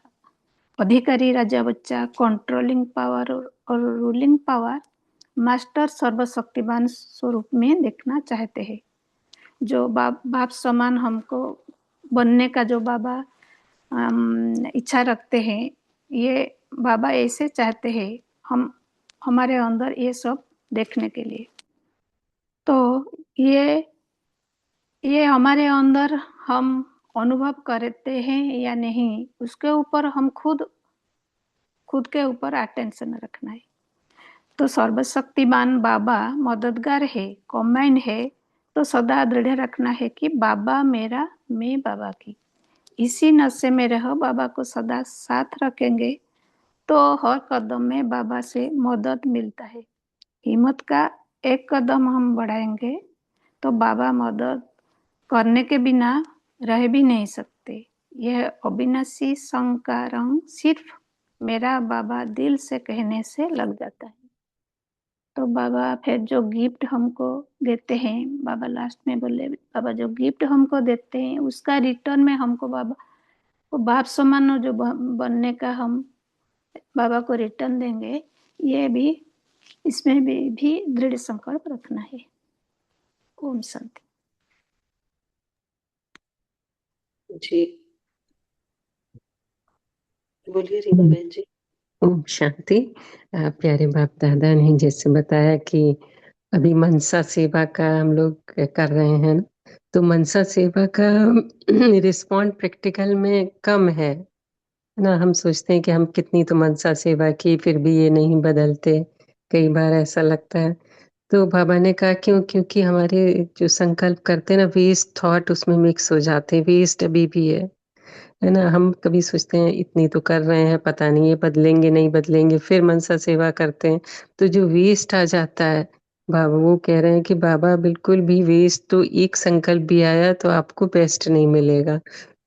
अधिकारी राजा बच्चा, कंट्रोलिंग पावर और रूलिंग पावर, मास्टर सर्वशक्तिमान स्वरूप में देखना चाहते हैं। जो बाप समान हमको बनने का जो बाबा इच्छा रखते हैं, ये बाबा ऐसे चाहते हैं हम हमारे अंदर ये सब देखने के लिए। तो ये हमारे अंदर हम अनुभव करते हैं या नहीं, उसके ऊपर हम खुद के ऊपर अटेंशन रखना है। तो सर्वशक्तिमान बाबा मददगार है, कॉम्बाइंड है। तो सदा दृढ़ रखना है कि बाबा मेरा, मैं बाबा की। इसी नशे में रहो, बाबा को सदा साथ रखेंगे तो हर कदम में बाबा से मदद मिलता है। हिम्मत का एक कदम हम बढ़ाएंगे तो बाबा मदद करने के बिना रह भी नहीं सकते। यह अविनाशी संग का रंग सिर्फ मेरा बाबा दिल से कहने से लग जाता है। तो बाबा फिर जो गिफ्ट हमको देते हैं, बाबा लास्ट में बोले, बाबा जो गिफ्ट हमको देते हैं उसका रिटर्न में हमको बाबा को बाप समान जो बनने का हम बाबा को रिटर्न देंगे, ये भी इसमें भी दृढ़ संकल्प रखना है। ओम शांति। जी बोलिए रीमा बहन जी। ओम शांति। प्यारे बाप दादा ने जैसे बताया कि अभी मनसा सेवा का हम लोग कर रहे हैं ना, तो मनसा सेवा का रिस्पॉन्ड प्रैक्टिकल में कम है ना। हम सोचते हैं कि हम कितनी तो मनसा सेवा की, फिर भी ये नहीं बदलते, कई बार ऐसा लगता है। तो बाबा ने कहा क्योंकि हमारे जो संकल्प करते हैं ना, वेस्ट थॉट उसमें मिक्स हो जाते हैं, वेस्ट अभी भी है ना। हम कभी सोचते हैं इतनी तो कर रहे हैं, पता नहीं ये बदलेंगे नहीं बदलेंगे, फिर मनसा सेवा करते हैं तो जो वेस्ट आ जाता है, बाबा वो कह रहे हैं कि बाबा बिल्कुल भी वेस्ट, तो एक संकल्प भी आया तो आपको बेस्ट नहीं मिलेगा।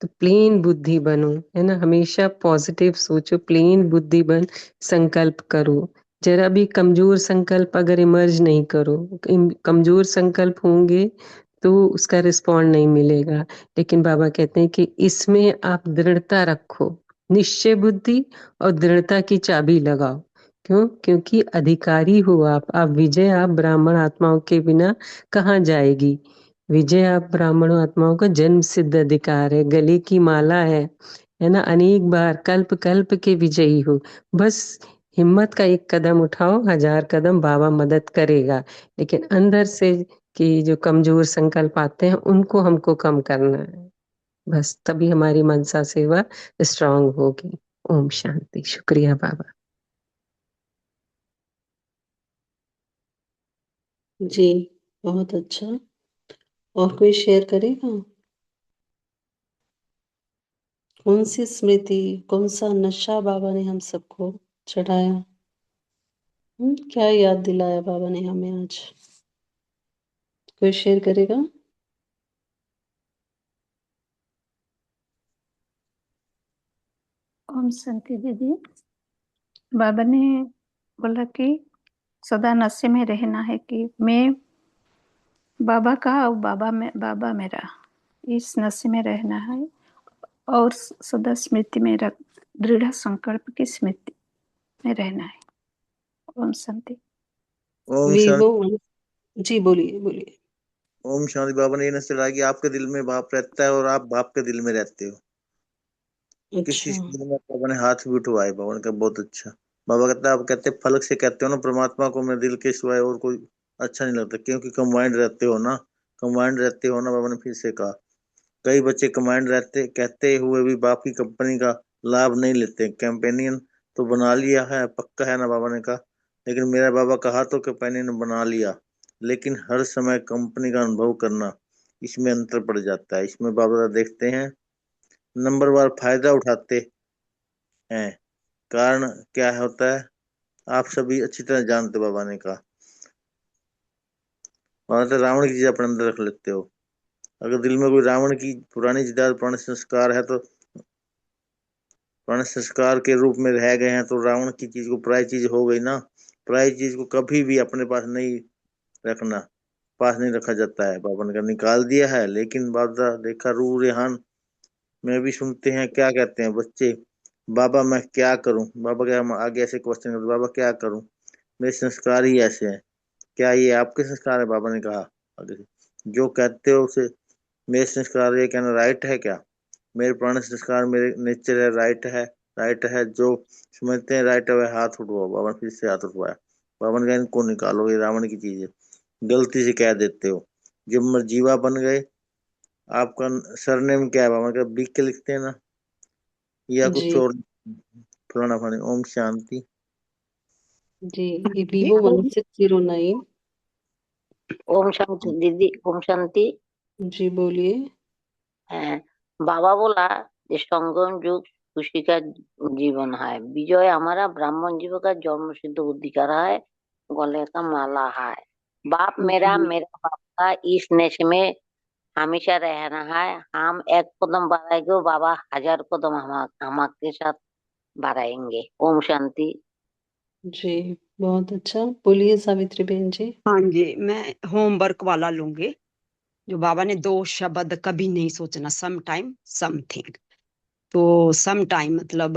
तो प्लेन बुद्धि बनो, है ना, हमेशा पॉजिटिव सोचो, प्लेन बुद्धि बन संकल्प करो। जरा भी कमजोर संकल्प अगर इमर्ज नहीं करो, कमजोर संकल्प होंगे तो उसका रिस्पॉन्ड नहीं मिलेगा। लेकिन बाबा कहते हैं कि इसमें आप दृढ़ता रखो, निश्चय बुद्धि और दृढ़ता की चाबी लगाओ। क्योंकि अधिकारी हो आप विजय, आप ब्राह्मण आत्माओं के बिना कहाँ जाएगी। विजय आप ब्राह्मण आत्माओं का जन्म सिद्ध अधिकार है, गले की माला है ना। अनेक बार कल्प कल्प के विजयी हो, बस हिम्मत का एक कदम उठाओ, 1000 कदम बाबा मदद करेगा। लेकिन अंदर से कि जो कमजोर संकल्प आते हैं उनको हमको कम करना है, बस तभी हमारी मनसा सेवा स्ट्रांग होगी। ओम शांति। शुक्रिया बाबा। जी बहुत अच्छा। और कोई शेयर करेगा? कौन सी स्मृति, कौन सा नशा बाबा ने हम सबको चढ़ाया? क्या याद दिलाया बाबा ने हमें आज? कोई शेयर करेगा? ओम शांति दीदी। बाबा ने बोला कि सदा नशे में रहना है, कि मैं बाबा का और बाबा मेरा, इस नशे में रहना है और सदा स्मृति में रख, दृढ़ संकल्प की स्मृति में रहना है। ओम शांति। ओम वीवो शांति। जी बोलिए बोलिए। ओम शांति। बाबा ने ये नशा चढ़ाया कि आपके दिल में बाप रहता है और आप बाप के दिल में रहते हो। किसी अच्छा चीज में बाबा ने हाथ भी उठवाए। बाबा ने कहा बहुत अच्छा। बाबा कहता है, आप कहते फलक से कहते हो ना, परमात्मा को मेरे दिल के सिवाय और कोई अच्छा नहीं लगता, क्योंकि कंबाइंड रहते हो ना, कंबाइंड रहते हो ना। बाबा ने फिर से कहा, कई बच्चे कंबाइंड रहते कहते हुए भी बाप की कंपनी का लाभ नहीं लेते। कैंपेनियन तो बना लिया है, पक्का है ना, बाबा ने कहा। लेकिन मेरा बाबा कहा तो कैंपेनियन बना लिया, लेकिन हर समय कंपनी का अनुभव करना, इसमें अंतर पड़ जाता है। इसमें बाबा देखते हैं नंबरवार फायदा उठाते हैं। कारण क्या होता है आप सभी अच्छी तरह जानते हो। बाबा ने कहा, बाबा तो रावण की चीज अपने अंदर रख लेते हो। अगर दिल में कोई रावण की पुरानी जिदाद पुराने संस्कार है, तो पुराने संस्कार के रूप में रह गए हैं, तो रावण की चीज को पराई चीज हो गई ना। पराई चीज को कभी भी अपने पास नहीं रखना, पास नहीं रखा जाता है। बाबा ने कहा निकाल दिया है। लेकिन बाबा देखा रू रेहान में भी सुनते हैं क्या कहते हैं बच्चे, बाबा मैं क्या करूं। बाबा क्या हम आगे ऐसे क्वेश्चन करते, बाबा क्या करूं, मेरे संस्कार ही ऐसे हैं। क्या ये आपके संस्कार है? बाबा ने कहा आगे से, जो कहते हो उसे मेरे संस्कार ये कहना राइट है क्या? मेरे पुराने संस्कार मेरे नेचर है, राइट है, राइट है। जो समझते हैं राइट है वह हाथ उठवाओ। बाबा ने फिर से हाथ उठवाया। बाबा ने कहा इनको निकालो, ये रावण की चीज है, गलती से कह देते हो। जब मर्जीवा बन गए, आपका सरनेम क्या है? बाबा ने कहा बीक के लिखते हैं ना, या कुछ जी और फलाना फलानी। ओम शांति। जी ये वीवो 1609। ओम शांति दीदी। ओम शांति। जी बोलिए। बाबा बोला ये संगम युग खुशी का जीवन है। विजय हमारा ब्राह्मण जीव का जन्म सिद्ध अधिकार है, गले का माला है। बाप मेरा जी मेरा बाप का इस नशे में हमेशा रहना है। हम एक कदम बढ़ाएंगे, बाबा 1000 कदम हमारे साथ बढ़ाएंगे। ओम शांति। जी, बहुत अच्छा। बोलिए सावित्री बहन जी। हाँ जी, मैं होमवर्क वाला लूंगी। जो बाबा ने 2 शब्द कभी नहीं सोचना, सम टाइम समथिंग। तो सम टाइम मतलब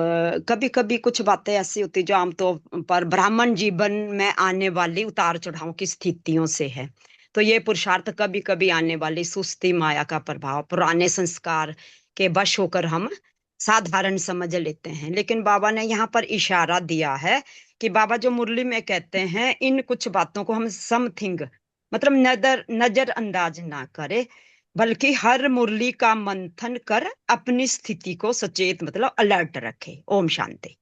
कभी कभी कुछ बातें ऐसी होती जो आमतौर पर ब्राह्मण जीवन में आने वाली उतार चढ़ाव की स्थितियों से है। तो ये पुरुषार्थ कभी कभी आने वाली सुस्ती, माया का प्रभाव, पुराने संस्कार के वश होकर हम साधारण समझ लेते हैं। लेकिन बाबा ने यहाँ पर इशारा दिया है कि बाबा जो मुरली में कहते हैं, इन कुछ बातों को हम समथिंग मतलब नजरअंदाज ना करें, बल्कि हर मुरली का मंथन कर अपनी स्थिति को सचेत मतलब अलर्ट रखे। ओम शांति।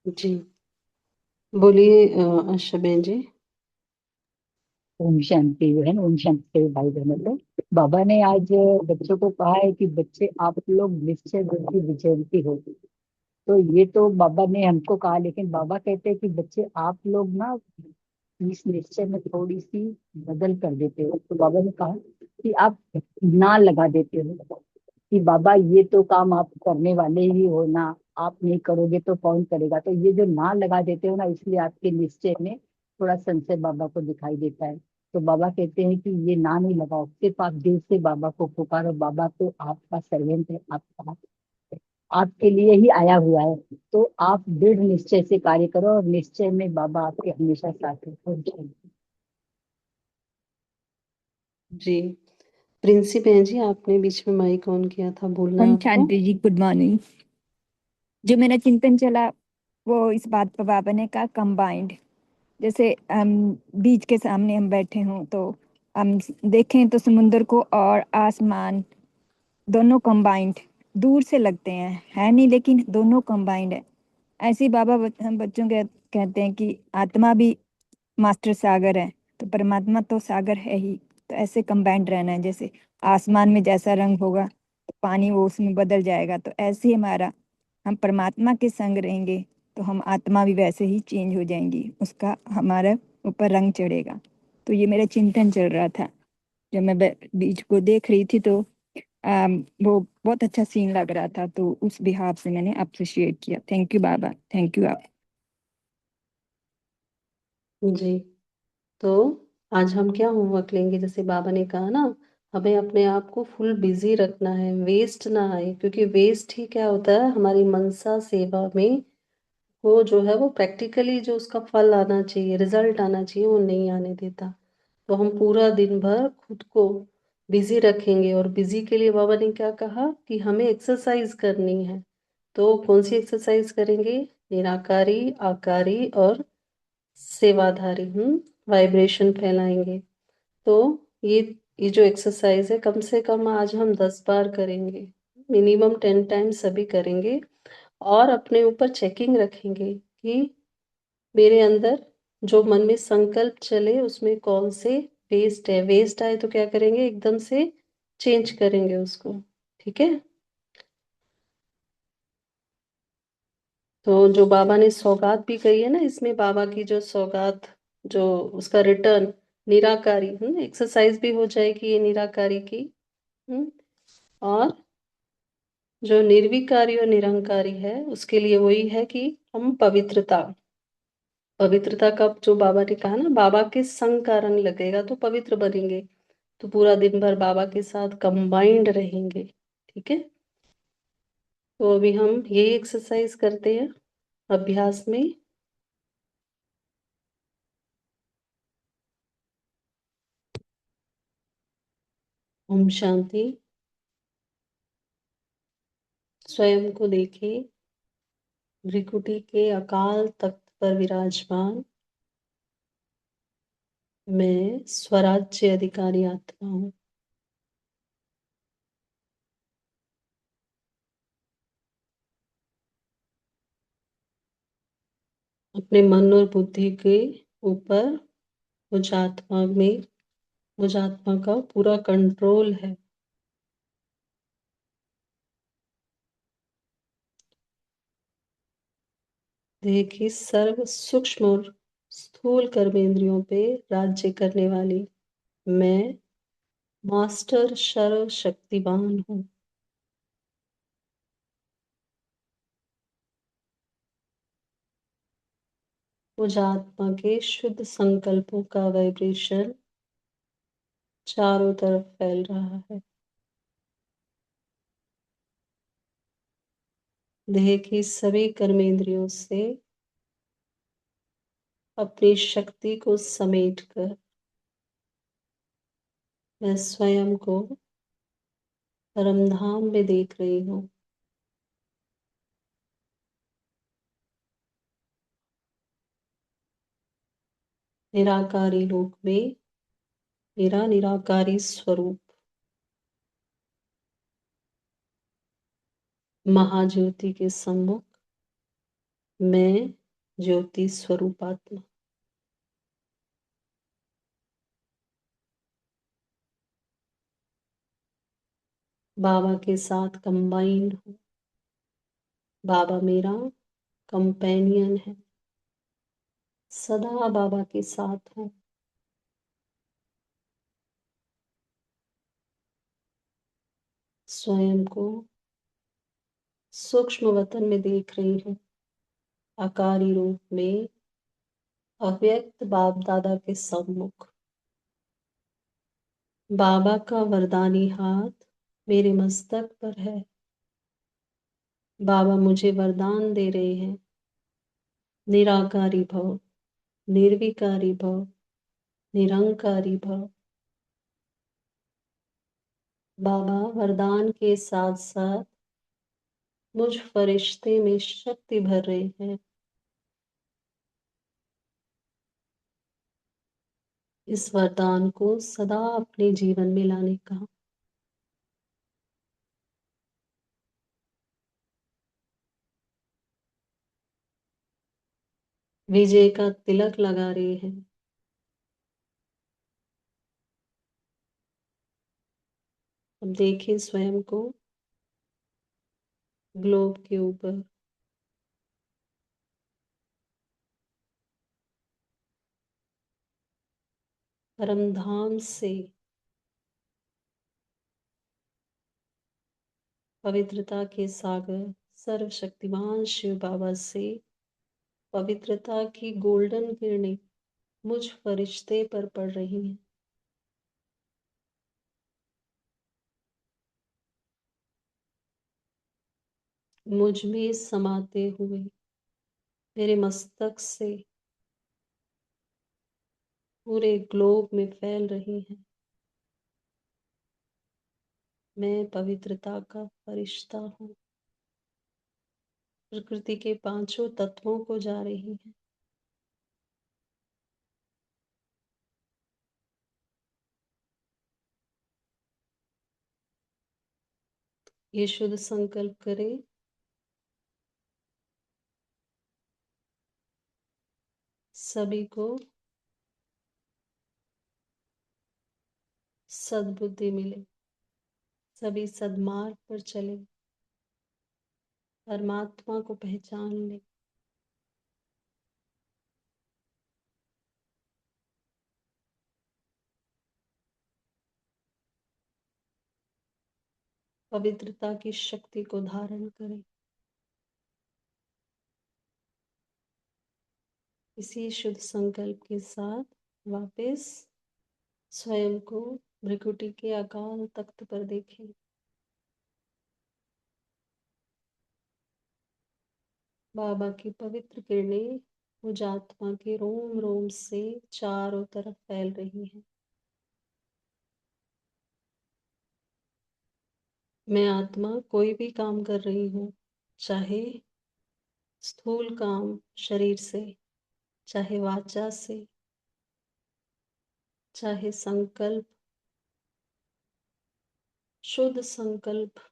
जी, बोलिए आशा बहन जी। ओम शांति बहन, ओम शांति भाई बहनों। तो बाबा ने आज बच्चों को कहा है कि बच्चे आप लोग निश्चय बुद्धि विचरती हो। तो ये तो बाबा ने हमको कहा, लेकिन बाबा कहते हैं कि बच्चे आप लोग ना इस निश्चय में थोड़ी सी बदल कर देते हो। तो बाबा ने कहा कि आप ना लगा देते हो कि बाबा ये तो काम आप करने वाले ही हो ना, आप नहीं करोगे तो कौन करेगा। तो ये जो ना लगा देते हो ना, इसलिए आपके निश्चय में थोड़ा संशय बाबा को दिखाई देता है। तो बाबा कहते हैं कि ये ना नहीं लगाओ, सिर्फ आप दिल से बाबा को पुकारो। बाबा तो आपका सर्वेंट है, आपके लिए ही आया हुआ है। तो आप दृढ़ निश्चय से कार्य करो और निश्चय में बाबा आपके हमेशा साथ है। जी, प्रिंसी बहन जी, आपने बीच में माइक ऑन किया था, बोलना है ओम आपको। शांति जी, गुड मॉर्निंग। जो मेरा चिंतन चला वो इस बात पर बाबा ने कहा कंबाइंड। जैसे बीच के सामने हम बैठे हों तो हम देखें तो समुद्र को और आसमान दोनों कंबाइंड दूर से लगते हैं, है नहीं, लेकिन दोनों कंबाइंड है। ऐसे ही बाबा हम बच्चों के कहते हैं कि आत्मा भी मास्टर सागर है, तो परमात्मा तो सागर है ही। तो ऐसे कंबाइंड रहना है, जैसे आसमान में जैसा रंग होगा तो पानी वो उसमें बदल जाएगा, तो ऐसे ही हमारा हम परमात्मा के संग रहेंगे तो हम आत्मा भी वैसे ही चेंज हो जाएंगी, उसका हमारे ऊपर रंग चढ़ेगा। तो ये मेरा चिंतन चल रहा था जब मैं बीच को देख रही थी। तो वो बहुत अच्छा सीन लग रहा था, तो उस बिहाफ से मैंने आपसे शेयर किया। Thank you Baba, thank you आप। जी, तो आज हम क्या होमवर्क लेंगे? जैसे बाबा ने कहा ना, हमें अपने आप को फुल बिजी रखना है, वेस्ट ना आए, क्योंकि वेस्ट ही क्या होता है हमारी मनसा सेवा में, वो जो है वो प्रैक्टिकली जो उसका फल आना चाहिए, रिजल्ट आना चाहिए, वो नहीं आने देता। तो हम पूरा दिन भर खुद को बिजी रखेंगे। और बिजी के लिए बाबा ने क्या कहा कि हमें एक्सरसाइज करनी है। तो कौन सी एक्सरसाइज करेंगे? निराकारी, आकारी और सेवाधारी। वाइब्रेशन फैलाएंगे। तो ये ये जो एक्सरसाइज है, कम से कम आज हम 10 बार करेंगे, मिनिमम 10 टाइम्स सभी करेंगे। और अपने ऊपर चेकिंग रखेंगे कि मेरे अंदर जो मन में संकल्प चले उसमें कौन से वेस्ट है। वेस्ट आए तो क्या करेंगे? एकदम से चेंज करेंगे उसको। ठीक है? तो जो बाबा ने सौगात भी कही है ना, इसमें बाबा की जो सौगात, जो उसका रिटर्न, निराकारी एक्सरसाइज भी हो जाएगी ये निराकारी की। और जो निर्विकारी और निरंकारी है उसके लिए वही है कि हम पवित्रता का जो बाबा ने कहा ना, बाबा के संग का रंग लगेगा तो पवित्र बनेंगे। तो पूरा दिन भर बाबा के साथ कंबाइंड रहेंगे। ठीक है? तो अभी हम यही एक्सरसाइज करते हैं अभ्यास में। ओम शांति। स्वयं को देखिए भृकुटी के अकाल तख्त पर विराजमान। मैं स्वराज्य अधिकारी आत्मा हूँ। अपने मन और बुद्धि के ऊपर मुझ आत्मा का पूरा कंट्रोल है। देह की सर्व सूक्ष्म और स्थूल कर्मेंद्रियों पे राज्य करने वाली मैं मास्टर सर्वशक्तिवान हूँ। मुझ आत्मा के शुद्ध संकल्पों का वाइब्रेशन चारों तरफ फैल रहा है। देह की सभी कर्मेंद्रियों से अपनी शक्ति को समेटकर मैं स्वयं को परमधाम में देख रही हूँ। निराकारी लोक में मेरा निराकारी स्वरूप महाज्योति के सम्मुख मैं ज्योति स्वरूप आत्मा बाबा के साथ कंबाइंड हूँ। बाबा मेरा कंपेनियन है। सदा बाबा के साथ हूँ। स्वयं को सूक्ष्म वतन में देख रही हूँ। आकारी रूप में अव्यक्त बाप दादा के सम्मुख बाबा का वरदानी हाथ मेरे मस्तक पर है। बाबा मुझे वरदान दे रहे हैं, निराकारी भव, निर्विकारी भव, निरंकारी भव। बाबा वरदान के साथ साथ मुझ फरिश्ते में शक्ति भर रहे हैं। इस वरदान को सदा अपने जीवन में लाने का विजय का तिलक लगा रहे हैं। अब देखिए स्वयं को ग्लोब के ऊपर परमधाम से पवित्रता के सागर सर्वशक्तिमान शिव बाबा से पवित्रता की गोल्डन किरणें मुझ फरिश्ते पर पड़ रही हैं। मुझ में समाते हुए मेरे मस्तक से पूरे ग्लोब में फैल रही हैं। मैं पवित्रता का फरिश्ता हूँ। प्रकृति के पांचों तत्वों को जा रही है। ये शुद्ध संकल्प करें, सभी को सद्बुद्धि मिले, सभी सद्मार्ग पर चले, परमात्मा को पहचान ले। पवित्रता की शक्ति को धारण करें। इसी शुद्ध संकल्प के साथ वापस स्वयं को भृकुटी के अकाल तख्त पर देखें। बाबा की पवित्र किरणें मुझ आत्मा के रोम रोम से चारों तरफ फैल रही हैं। मैं आत्मा कोई भी काम कर रही हूँ, चाहे स्थूल काम शरीर से, चाहे वाचा से, चाहे संकल्प, शुद्ध संकल्प,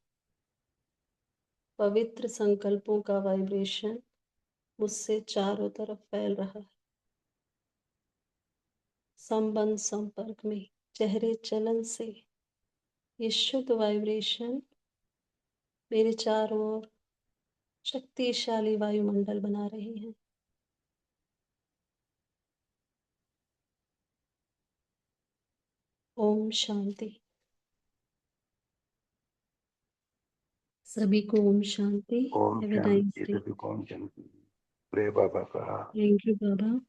पवित्र संकल्पों का वाइब्रेशन मुझसे चारों तरफ फैल रहा है। संबंध संपर्क में चेहरे चलन से ये शुद्ध वाइब्रेशन मेरे चारों ओर शक्तिशाली वायुमंडल बना रही है। ओम शांति। सभी को ओम शांति। ओम हैव अ नाइस शांति, डे। सभी को ओम शांति। प्रे बाबा का। Thank you Baba.